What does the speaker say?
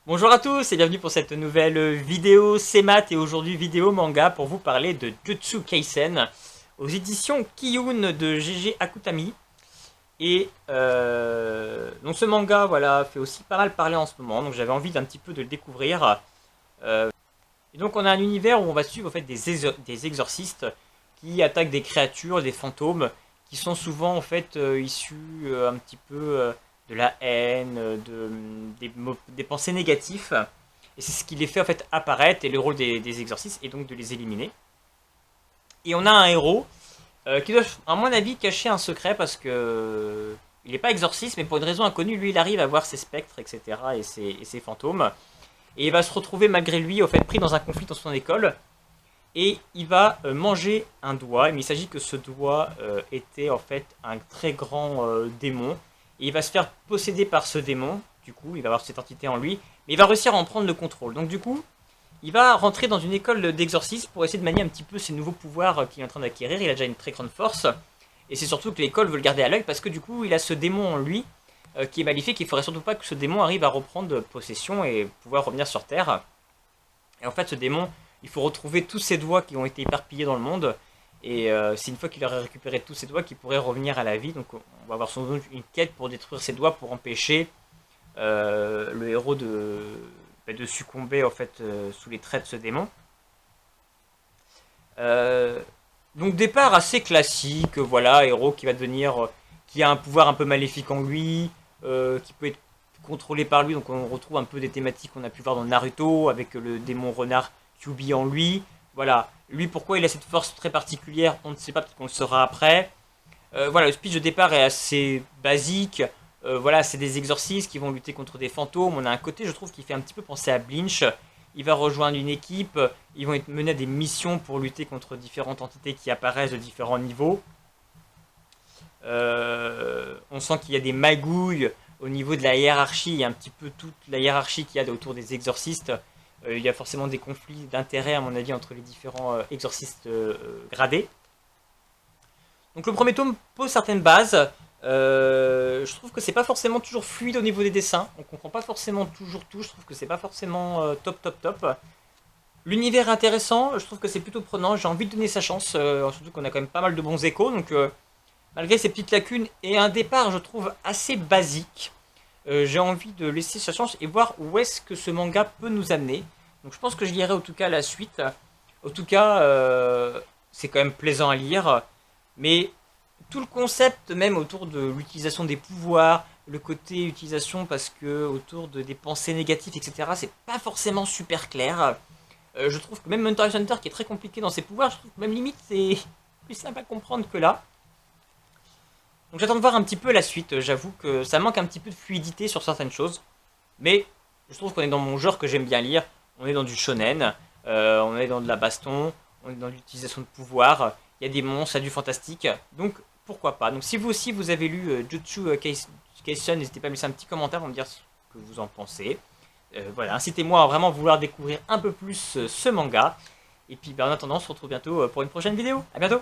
Bonjour à tous et bienvenue pour cette nouvelle vidéo C-Math et aujourd'hui vidéo manga pour vous parler de Jujutsu Kaisen aux éditions Kiyun de GG Akutami. Et donc ce manga voilà, fait aussi pas mal parler en ce moment, donc j'avais envie d'un petit peu de le découvrir. Et donc on a un univers où on va suivre en fait des exorcistes qui attaquent des créatures, des fantômes, qui sont souvent en fait issus un petit peu de la haine, des pensées négatives. Et c'est ce qui les fait en fait apparaître et le rôle des exorcistes est donc de les éliminer. Et on a un héros qui doit, à mon avis, cacher un secret parce que il n'est pas exorciste, mais pour une raison inconnue, lui il arrive à voir ses spectres, etc. et ses fantômes. Et il va se retrouver malgré lui au fait pris dans un conflit dans son école. Et il va manger un doigt, mais il s'agit que ce doigt était en fait un très grand démon. Et il va se faire posséder par ce démon, du coup, il va avoir cette entité en lui, mais il va réussir à en prendre le contrôle. Donc du coup, il va rentrer dans une école d'exorcisme pour essayer de manier un petit peu ses nouveaux pouvoirs qu'il est en train d'acquérir. Il a déjà une très grande force, et c'est surtout que l'école veut le garder à l'œil parce que du coup, il a ce démon en lui qui est maléfique. Il ne faudrait surtout pas que ce démon arrive à reprendre possession et pouvoir revenir sur Terre. Et en fait, ce démon, il faut retrouver tous ses doigts qui ont été éparpillés dans le monde. Et c'est une fois qu'il aurait récupéré tous ses doigts qu'il pourrait revenir à la vie. Donc on va avoir sans doute une quête pour détruire ses doigts pour empêcher le héros de succomber en fait sous les traits de ce démon. Donc départ assez classique, voilà, héros qui va devenir, qui a un pouvoir un peu maléfique en lui, qui peut être contrôlé par lui. Donc on retrouve un peu des thématiques qu'on a pu voir dans Naruto avec le démon renard Kyuubi en lui. Voilà, lui pourquoi il a cette force très particulière, on ne sait pas, peut-être qu'on le saura après. Voilà, le speech de départ est assez basique. Voilà, c'est des exorcistes qui vont lutter contre des fantômes. On a un côté, je trouve, qui fait un petit peu penser à Blinch. Il va rejoindre une équipe, ils vont être menés à des missions pour lutter contre différentes entités qui apparaissent de différents niveaux. On sent qu'il y a des magouilles au niveau de la hiérarchie, il y a un petit peu toute la hiérarchie qu'il y a autour des exorcistes. Il y a forcément des conflits d'intérêts, à mon avis, entre les différents exorcistes gradés. Donc le premier tome pose certaines bases. Je trouve que c'est pas forcément toujours fluide au niveau des dessins. On comprend pas forcément toujours tout. Je trouve que c'est pas forcément top. L'univers est intéressant. Je trouve que c'est plutôt prenant. J'ai envie de donner sa chance. Surtout qu'on a quand même pas mal de bons échos. Donc malgré ces petites lacunes et un départ, je trouve assez basique, j'ai envie de laisser sa chance et voir où est-ce que ce manga peut nous amener. Donc je pense que je lirai en tout cas la suite. En tout cas, c'est quand même plaisant à lire. Mais tout le concept même autour de l'utilisation des pouvoirs, le côté utilisation parce que autour des pensées négatives, etc., c'est pas forcément super clair. Je trouve que même Hunter x Hunter qui est très compliqué dans ses pouvoirs, je trouve que même limite c'est plus simple à comprendre que là. Donc j'attends de voir un petit peu la suite, j'avoue que ça manque un petit peu de fluidité sur certaines choses. Mais je trouve qu'on est dans mon genre que j'aime bien lire, on est dans du shonen, on est dans de la baston, on est dans l'utilisation de pouvoirs, il y a des monstres, il y a du fantastique, donc pourquoi pas. Donc si vous aussi vous avez lu Jujutsu Kaisen, n'hésitez pas à me laisser un petit commentaire pour me dire ce que vous en pensez. Voilà, incitez-moi à vraiment vouloir découvrir un peu plus ce manga. Et puis ben, en attendant, on se retrouve bientôt pour une prochaine vidéo. A bientôt.